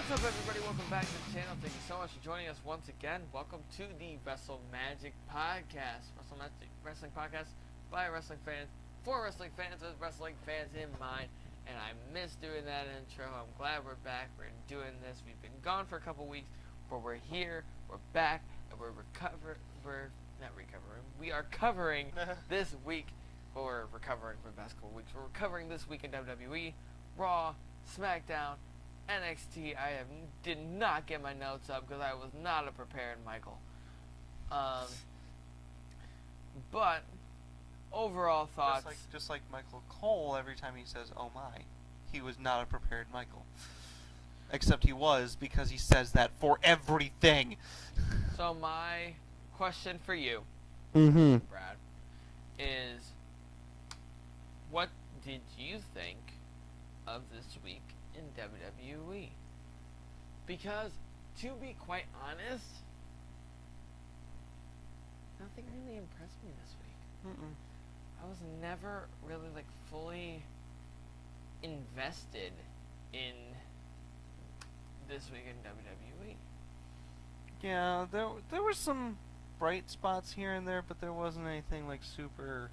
What's up, everybody? Welcome back to the channel. Thank you so much for joining us once again. Welcome to the Wrestle-MaGiC podcast. Wrestle-MaGiC wrestling podcast by wrestling fans for wrestling fans with wrestling fans in mind. And I missed doing that intro. I'm glad we're back. We're doing this. We've been gone for a couple weeks, but we're here. We're back, and we're not recovering. We are covering this week. Well, we're recovering for the past couple weeks. We're recovering this week in WWE, Raw, SmackDown, NXT. Did not get my notes up because I was not a prepared Michael. But overall thoughts. Just like Michael Cole, every time he says "Oh my," he was not a prepared Michael. Except he was, because he says that for everything. So my question for you, Brad, is what did you think of this week in WWE? Because, to be quite honest, nothing really impressed me this week. I was never really fully invested in this week in WWE. Yeah, there were some bright spots here and there, but there wasn't anything super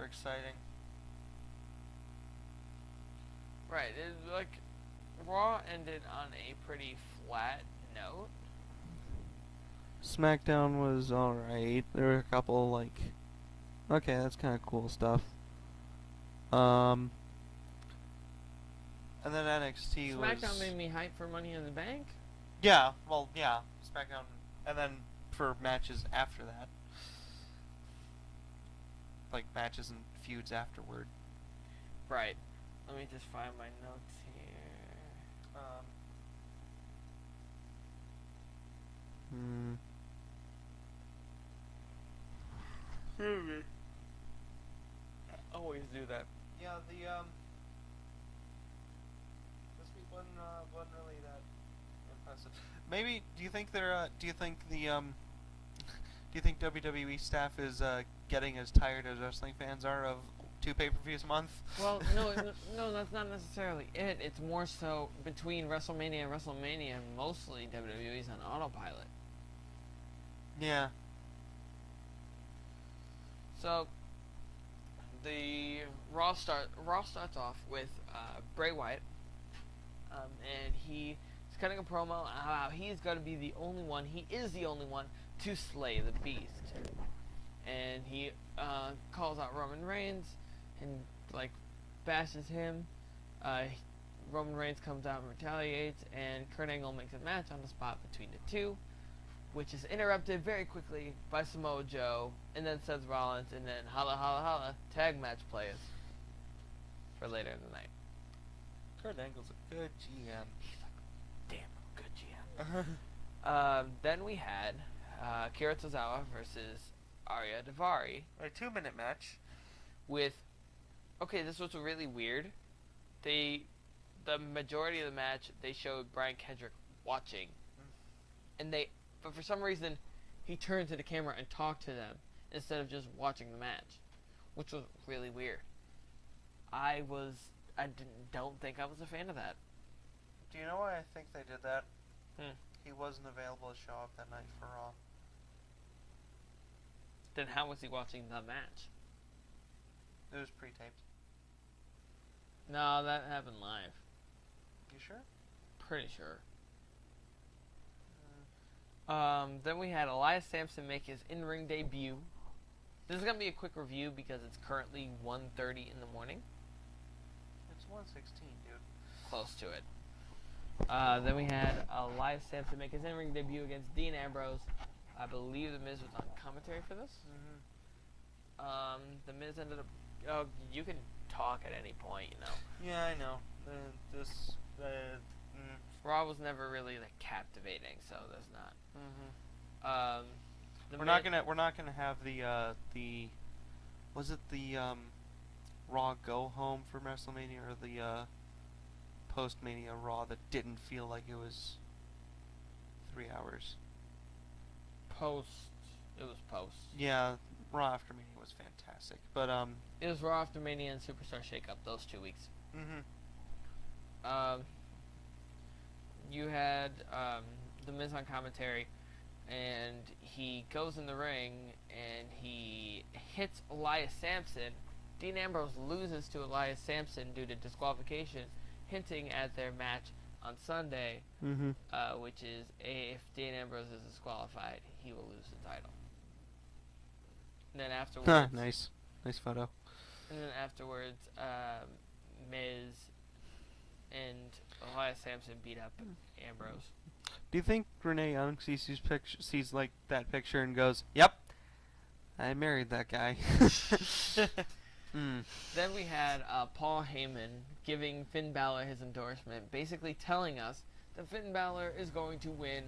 exciting. Right, Raw ended on a pretty flat note. SmackDown was alright. There were a couple, okay, that's kind of cool stuff. And then NXT SmackDown made me hype for Money in the Bank? Yeah, SmackDown, and then for matches after that. Matches and feuds afterward. Right. Let me just find my notes here. I always do that. Yeah, this week wasn't really that impressive. Maybe do you think WWE staff is getting as tired as wrestling fans are of 2 pay-per-views a month? Well, no, that's not necessarily it. It's more so between WrestleMania and WrestleMania, mostly WWE's on autopilot. Yeah. So the Raw starts off with Bray Wyatt, and he's cutting a promo how he's going to be the only one. He is the only one to slay the Beast, and he calls out Roman Reigns and bashes him. Roman Reigns comes out and retaliates, and Kurt Angle makes a match on the spot between the two, which is interrupted very quickly by Samoa Joe, and then Seth Rollins, and then holla holla holla, tag match plays for later in the night. Kurt Angle's a good GM. He's a damn good GM. Then we had Akira Tozawa versus Arya Daivari. A 2-minute match. This was really weird. The majority of the match, they showed Brian Kendrick watching, but for some reason, he turned to the camera and talked to them instead of just watching the match, which was really weird. Don't think I was a fan of that. Do you know why I think they did that? He wasn't available to show up that night for Raw. Then how was he watching the match? It was pre-taped. No, that happened live. You sure? Pretty sure. Then we had Elias Sampson make his in-ring debut. This is going to be a quick review because it's currently 1:30 in the morning. It's 1:16, dude. Close to it. Then we had Elias Sampson make his in-ring debut against Dean Ambrose. I believe The Miz was on commentary for this. The Miz ended up... Oh, you can talk at any point, you know. Yeah, I know. Raw was never really captivating, so there's not. We're not gonna have the was it the Raw go home for WrestleMania, or the post-Mania Raw that didn't feel like it was 3 hours? It was post. Yeah, Raw after Mania was fantastic, but It was Raw after Mania and Superstar Shakeup those 2 weeks. Um, you had the Miz on commentary, and he goes in the ring and he hits Elias Sampson. Dean Ambrose loses to Elias Sampson due to disqualification, hinting at their match on Sunday, Mm-hmm. which is if Dean Ambrose is disqualified, he will lose the title. And then afterwards, Nice photo. and then afterwards, Miz and Elias Sampson beat up Ambrose. Do you think Renee Young sees like that picture and goes, "Yep, I married that guy"? Then we had Paul Heyman giving Finn Balor his endorsement, basically telling us that Finn Balor is going to win.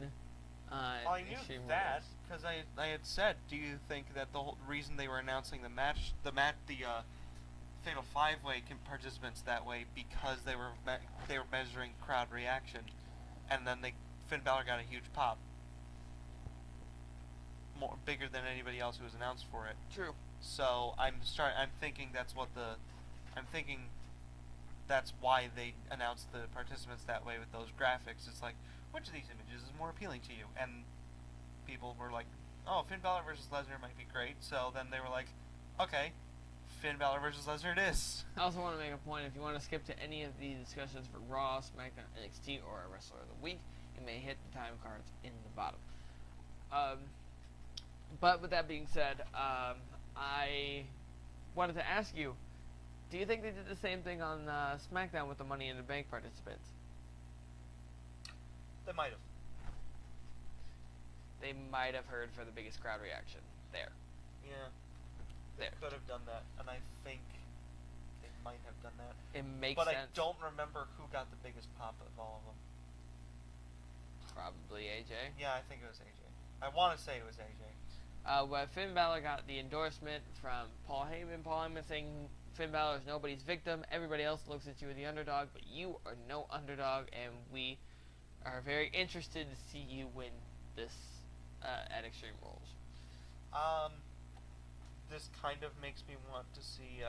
I knew Extreme that Rules. because I had said, do you think that the whole reason they were announcing the Fatal 5-Way participants that way because they were measuring crowd reaction, and then Finn Balor got a huge pop, more bigger than anybody else who was announced for it. True. So I'm thinking that's why they announced the participants that way with those graphics. It's like, which of these images is more appealing to you? And people were like, oh, Finn Balor versus Lesnar might be great. So then they were like, okay, Finn Balor versus Lesnar it is. I also want to make a point, if you want to skip to any of the discussions for Raw, SmackDown, NXT, or a Wrestler of the Week, you may hit the time cards in the bottom. But with that being said, I wanted to ask you, do you think they did the same thing on SmackDown with the Money in the Bank participants? They might have. They might have heard for the biggest crowd reaction there. Yeah. They There. could have done that, and I think they might have done that. It makes But sense. I don't remember who got the biggest pop of all of them. Probably AJ. Yeah, I think it was AJ. I want to say it was AJ. But Finn Balor got the endorsement from Paul Heyman. Paul Heyman saying Finn Balor is nobody's victim. Everybody else looks at you as the underdog, but you are no underdog, and we are very interested to see you win this at Extreme Rules. This kind of makes me want to see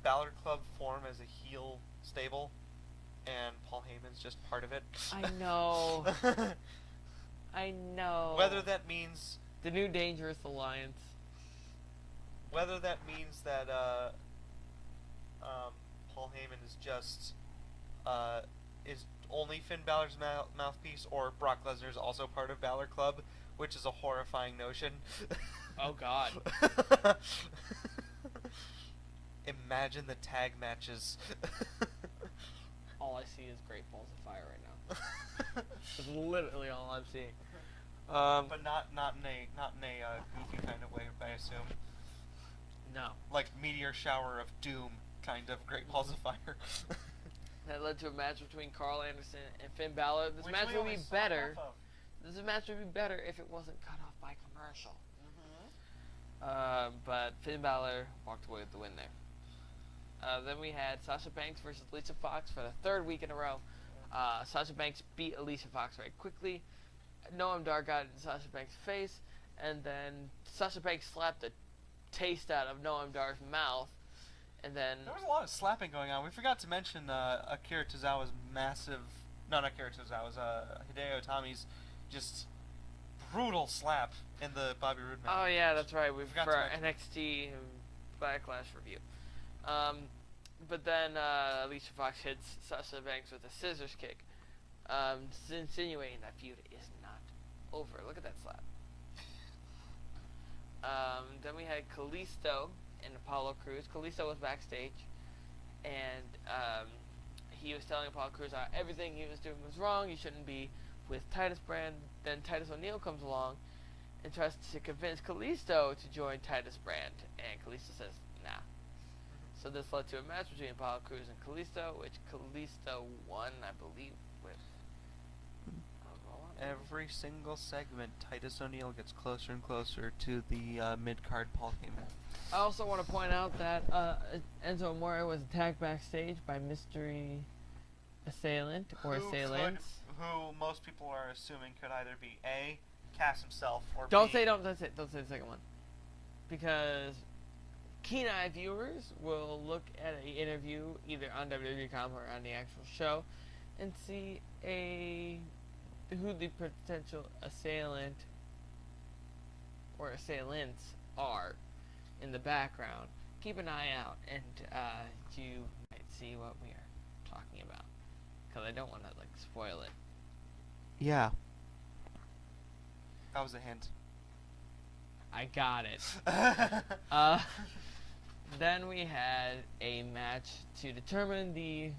Balor Club form as a heel stable, and Paul Heyman's just part of it. I know. I know. Whether that means the New Dangerous Alliance. Whether that means that Paul Heyman is just is only Finn Balor's mouthpiece, or Brock Lesnar is also part of Balor Club, which is a horrifying notion. Oh God. Imagine the tag matches. All I see is Great Balls of Fire right now. That's literally all I'm seeing. But not in a goofy kind of way, I assume. No. Like Meteor Shower of Doom kind of Great Balls of Fire. That led to a match between Carl Anderson and Finn Balor. This Which match we would only be saw better. half of. This match would be better if it wasn't cut off by commercial. But Finn Balor walked away with the win there. Then we had Sasha Banks versus Alicia Fox for the third week in a row. Sasha Banks beat Alicia Fox very quickly. Noam Dar got in Sasha Banks' face, and then Sasha Banks slapped the taste out of Noam Dar's mouth, and then There was a lot of slapping going on. We forgot to mention Akira Tozawa's massive... No, not Akira Tozawa's. Hideo Itami's just brutal slap in the Bobby Roode match. oh yeah, that's right. We Forgot for to our mention. NXT Backlash review. But then Alicia Fox hits Sasha Banks with a scissors kick, insinuating that feud is not over. Look at that slap. Then we had Kalisto and Apollo Crews. Kalisto was backstage, and he was telling Apollo Crews how everything he was doing was wrong. He shouldn't be with Titus Brand. Then Titus O'Neil comes along and tries to convince Kalisto to join Titus Brand, and Kalisto says, nah. So this led to a match between Apollo Crews and Kalisto, which Kalisto won, I believe, with... Every single segment, Titus O'Neil gets closer and closer to the mid-card Paul Heyman. I also want to point out that Enzo Amore was attacked backstage by mystery assailant or assailants. Who most people are assuming could either be A, Cass himself, or Don't B... say the second one, because keen-eye viewers will look at an interview either on WWE.com or on the actual show and see who the potential assailant or assailants are in the background. Keep an eye out, and you might see what we are talking about, because I don't want to spoil it. Yeah. That was a hint. I got it. Then we had a match to determine the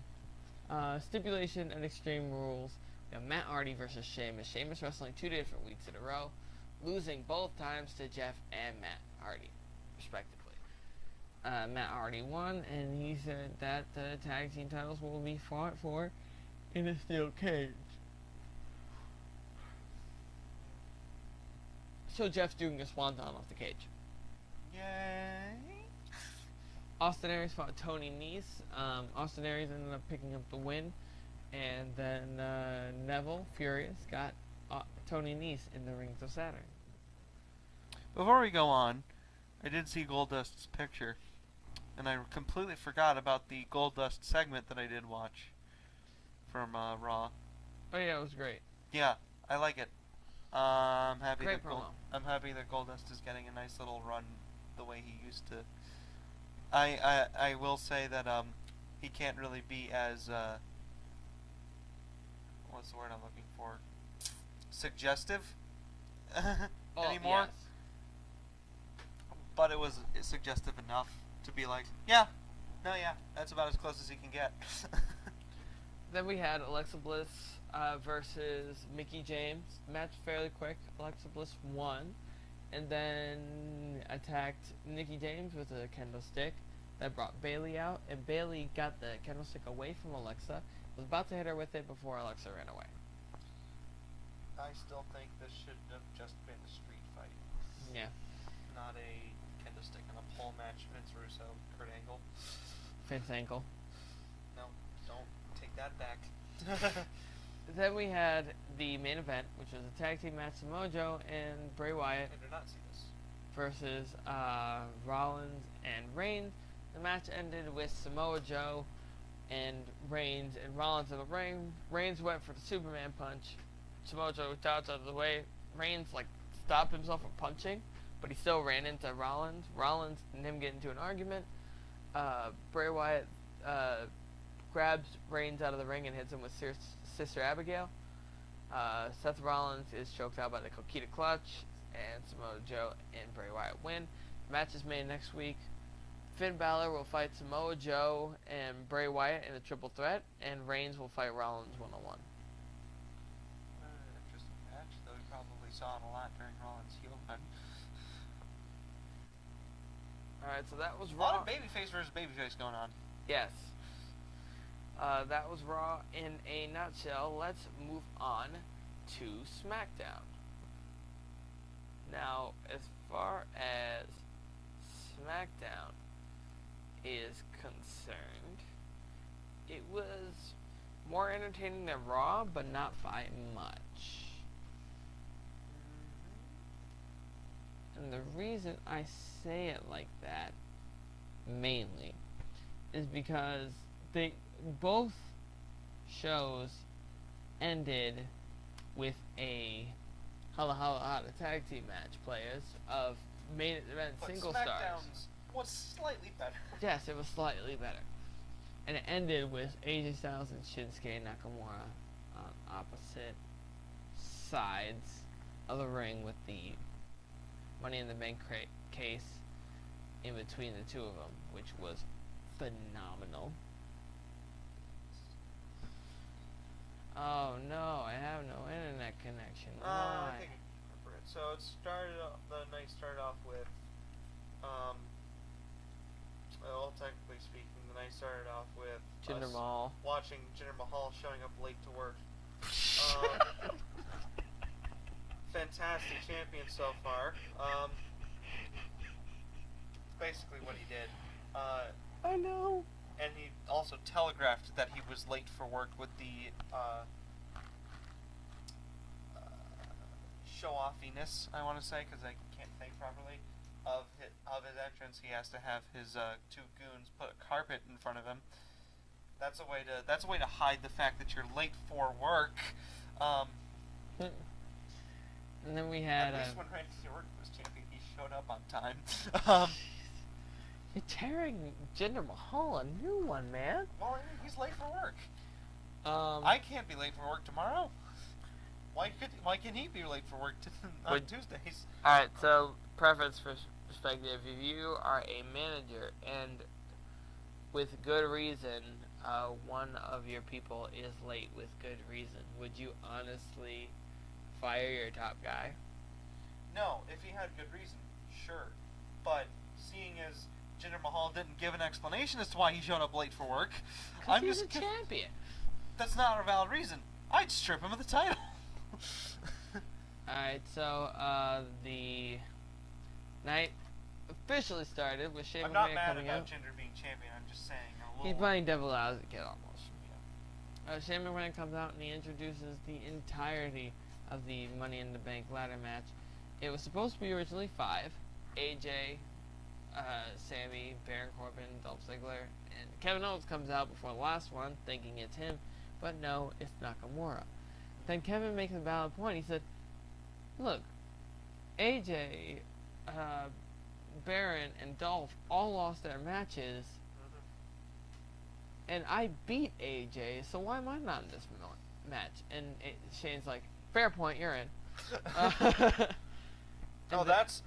stipulation and Extreme Rules. We have Matt Hardy versus Sheamus. Sheamus wrestling 2 different weeks in a row, losing both times to Jeff and Matt Hardy, respectively. Matt Hardy won, and he said that the tag team titles will be fought for in a steel cage. So Jeff's doing a swanton off the cage. Yay! Austin Aries fought Tony Nese. Austin Aries ended up picking up the win, and then Neville, furious, got Tony Nese in the Rings of Saturn. Before we go on, I did see Goldust's picture, and I completely forgot about the Goldust segment that I did watch from Raw. Oh yeah, it was great. Yeah, I like it. I'm happy Great that promo. I'm happy that Goldust is getting a nice little run the way he used to. I will say that he can't really be as what's the word I'm looking for? Suggestive anymore. Yes. But it was suggestive enough to be like, yeah, that's about as close as he can get. Then we had Alexa Bliss versus Mickie James. Match fairly quick. Alexa Bliss won, and then attacked Mickie James with a kendo stick. That brought Bayley out, and Bayley got the kendo stick away from Alexa. Was about to hit her with it before Alexa ran away. I still think this should have just been a street fight. Yeah. Not a kendo stick and a pole match. Vince Russo, Kurt Angle. Vince Ankle. No, don't take that back. Then we had the main event, which was a tag team match: Samoa Joe and Bray Wyatt I did not see this. versus Rollins and Reigns. The match ended with Samoa Joe and Reigns and Rollins in the ring. Reigns went for the Superman punch. Samoa Joe dodged out of the way. Reigns stopped himself from punching, but he still ran into Rollins. Rollins and him get into an argument. Bray Wyatt grabs Reigns out of the ring and hits him with Sister Abigail. Seth Rollins is choked out by the Coquina Clutch, and Samoa Joe and Bray Wyatt win. The match is made next week. Finn Balor will fight Samoa Joe and Bray Wyatt in a triple threat, and Reigns will fight Rollins one-on-one. Interesting match, though we probably saw it a lot during Rollins' heel run. Alright, so that was A Raw. lot of babyface versus babyface going on. Yes. That was Raw in a nutshell. Let's move on to SmackDown. Now, as far as SmackDown is concerned, it was more entertaining than Raw, but not by much. And the reason I say it like that, mainly, is because both shows ended with a holla holla holla tag team match players of main event But single SmackDown's stars. was slightly better. Yes, it was slightly better. And it ended with AJ Styles and Shinsuke Nakamura on opposite sides of the ring with the Money in the Bank case in between the two of them, which was phenomenal. Oh no, I have no internet connection. I Why? think I remember it. So the night started off with, well, technically speaking, the night started off with Jinder us Mahal. watching Jinder Mahal showing up late to work. Fantastic champion so far. Basically what he did. I know. And he also telegraphed that he was late for work with the show-offiness, I want to say, because I can't think properly. of his entrance, he has to have his two goons put a carpet in front of him. That's a way to hide the fact that you're late for work. And then we had. At least when Randy Orton was champion, he showed up on time. You're tearing Jinder Mahal a new one, man. Well, he's late for work. I can't be late for work tomorrow. Why can he be late for work on Tuesdays? Alright, so preference perspective, if you are a manager and with good reason, one of your people is late with good reason, would you honestly fire your top guy? No, if he had good reason, sure. But seeing as Jinder Mahal didn't give an explanation as to why he showed up late for work, Because he's a champion. That's not a valid reason. I'd strip him of the title. Alright, so the night officially started with Shane I'm not McMahon mad coming about out. Jinder being champion. I'm just saying. He's playing devil advocate almost. Shane McMahon comes out and he introduces the entirety of the Money in the Bank ladder match. It was supposed to be originally 5. AJ, Sammy, Baron Corbin, Dolph Ziggler, and Kevin Owens comes out before the last one, thinking it's him, but no, it's Nakamura. Then Kevin makes a valid point. He said, look, AJ, Baron, and Dolph all lost their matches, and I beat AJ, so why am I not in this match? And Shane's like, fair point, you're in. That's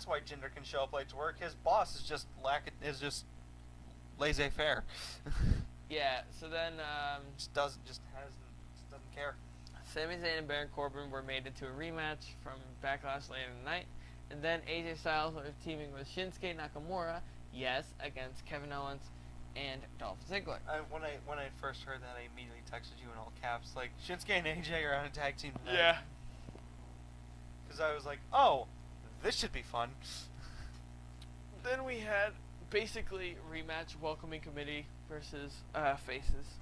why Jinder can show up late to work. His boss is just laissez-faire. Yeah. So then doesn't care. Sami Zayn and Baron Corbin were made into a rematch from Backlash later in the night, and then AJ Styles was teaming with Shinsuke Nakamura, yes, against Kevin Owens and Dolph Ziggler. When I first heard that, I immediately texted you in all caps, like, Shinsuke and AJ are on a tag team tonight. Yeah. Because I was like, oh, this should be fun. Then we had basically rematch welcoming committee versus faces.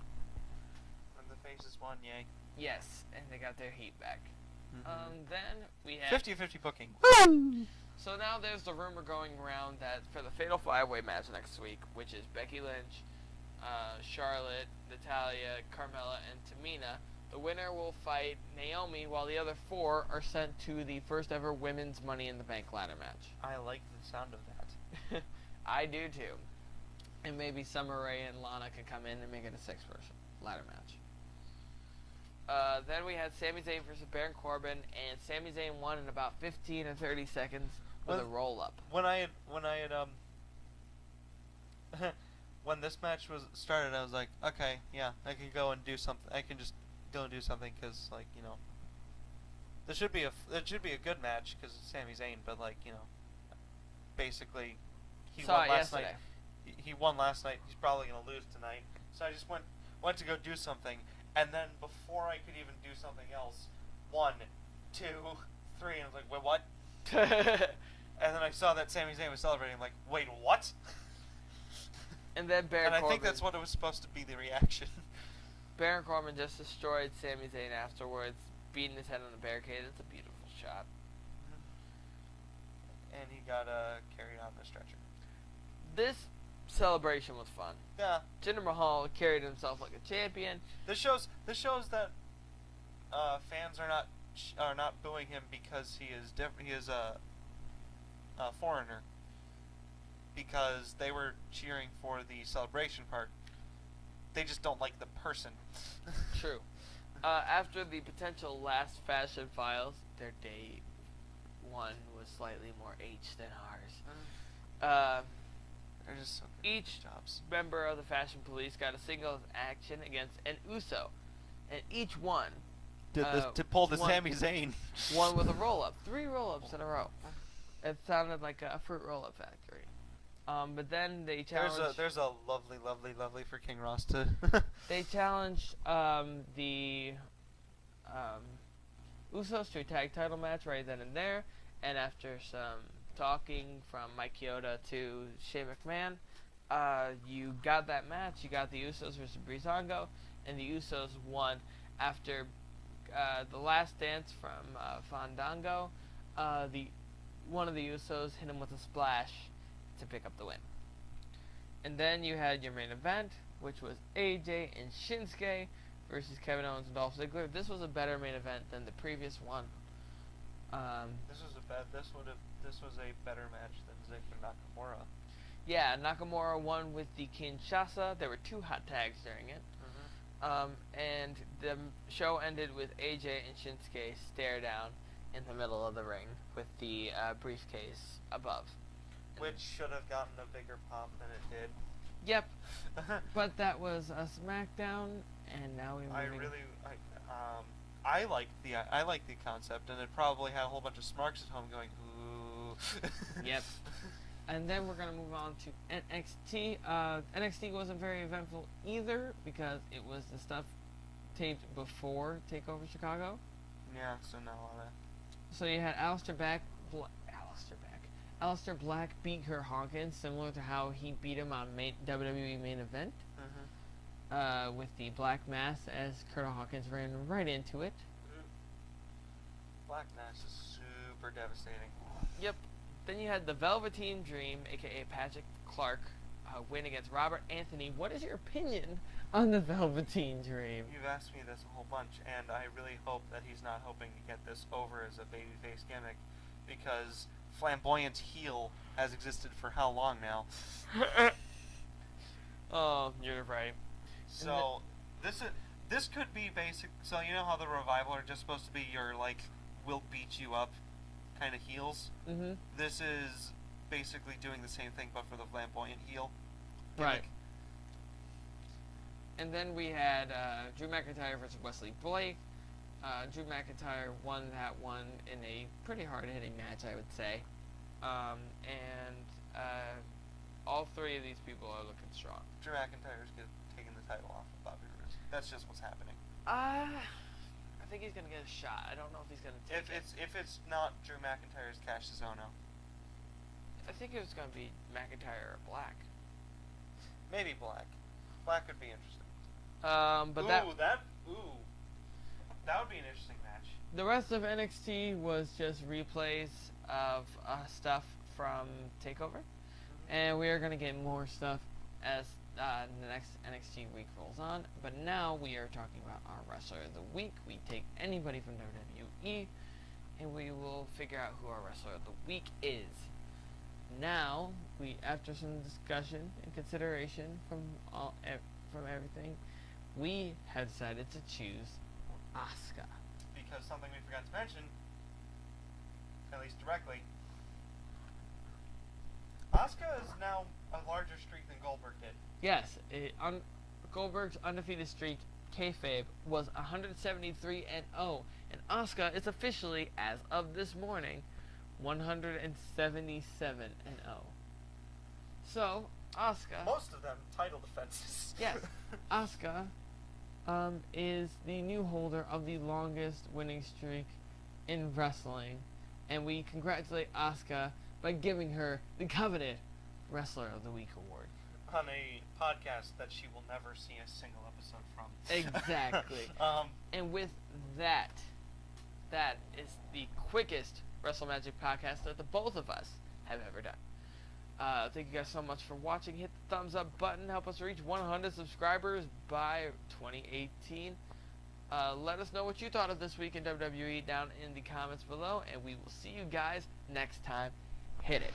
And the faces won, yay. Yes, and they got their heat back. Mm-hmm. Then we had 50-50 booking. So now there's the rumor going around that for the Fatal 5-Way match next week, which is Becky Lynch, Charlotte, Natalya, Carmella, and Tamina, the winner will fight Naomi, while the other 4 are sent to the first ever women's Money in the Bank ladder match. I like the sound of that. I do too. And maybe Summer Rae and Lana could come in and make it a 6-person ladder match. Then we had Sami Zayn versus Baron Corbin, and Sami Zayn won in about 15 or 30 seconds with a roll-up. When when this match was started, I was like, okay, yeah, I can go and do something. I can just go and do something because, like, you know, it should be a good match because it's Sami Zayn, but, like, you know, basically he won last night. He won last night. He's probably gonna lose tonight. So I just went to go do something, and then before I could even do something else, 1, 2, 3, and I was like, wait, what? And then I saw that Sami Zayn was celebrating. I'm like, wait, what? And then Baron Corbin. And I think that's what it was supposed to be, the reaction. Baron Corbin just destroyed Sami Zayn afterwards, beating his head on the barricade. It's a beautiful shot. And he got carried on the stretcher. This celebration was fun. Yeah. Jinder Mahal carried himself like a champion. This shows that fans are not booing him because he is different. He is a foreigner. Because they were cheering for the celebration part. They just don't like the person. True. After the potential last Fashion Files, their day 1 was slightly more H than ours. They're just so good Each jobs. member of the Fashion Police got a singles action against an Uso, and each one to pull the Sami Zayn. One with a roll-up. 3 roll-ups in a row. It sounded like a fruit roll-up factory. But then they challenged... There's a lovely for King Ross to... They challenged the Usos to a tag title match right then and there, and after some talking from Mike Chioda to Shane McMahon, you got that match. You got the Usos versus Breezango, and the Usos won after the last dance from Fandango. The one of the Usos hit him with a splash to pick up the win. And then you had your main event, which was AJ and Shinsuke versus Kevin Owens and Dolph Ziggler. This was a better main event than the previous one. This was a better match than Ziggler Nakamura. Yeah, Nakamura won with the Kinshasa. There were 2 hot tags during it. And the show ended with AJ and Shinsuke stare down in the middle of the ring with the briefcase above. Which should have gotten a bigger pop than it did. Yep. But that was a SmackDown, and now we're moving. I like the concept, and it probably had a whole bunch of smarks at home going, ooh. Yep. And then we're going to move on to NXT. NXT wasn't very eventful either because it was the stuff taped before TakeOver Chicago. Yeah, so not a lot of... So you had Aleister Black beat Kurt Hawkins, similar to how he beat him on WWE main event. With the Black Mass as Kurt Hawkins ran right into it. Black Mass is super devastating. Yep. Then you had the Velveteen Dream, aka Patrick Clark, win against Robert Anthony. What is your opinion on the Velveteen Dream? You've asked me this a whole bunch, and I really hope that he's not hoping to get this over as a babyface gimmick, because flamboyant heel has existed for how long now? Oh, you're right. So this could be basic. So you know how the Revival are just supposed to be your like we'll beat you up kind of heels. This is basically doing the same thing but for the flamboyant heel gimmick. Right. And then we had Drew McIntyre versus Wesley Blake. Drew McIntyre won that one in a pretty hard-hitting match, I would say. All 3 of these people are looking strong. Drew McIntyre's taking the title off of Bobby Roode. That's just what's happening. I think he's gonna get a shot. I don't know if he's gonna take it. If it's not Drew McIntyre's Cash Zono. I think it was gonna be McIntyre or Black. Maybe Black. Black would be interesting. But that would be an interesting match. The rest of NXT was just replays of stuff from TakeOver, and we are gonna get more stuff as the next NXT week rolls on. But now we are talking about our Wrestler of the Week. We take anybody from WWE, and we will figure out who our Wrestler of the Week is. Now, after some discussion and consideration from everything, we have decided to choose Asuka. Because something we forgot to mention, at least directly, Asuka is now a larger streak than Goldberg did. Yes, Goldberg's undefeated streak, kayfabe, was 173-0, and Asuka is officially, as of this morning, 177-0. So, Asuka... Most of them title defenses. Yes, Asuka is the new holder of the longest winning streak in wrestling, and we congratulate Asuka by giving her the coveted Wrestler of the Week award. On a podcast that she will never see a single episode from. Exactly. And with that is the quickest Wrestle-MaGiC podcast that the both of us have ever done. Thank you guys so much for watching. Hit the thumbs up button. Help us reach 100 subscribers by 2018. Let us know what you thought of this week in WWE down in the comments below, and we will see you guys next time. Hit it.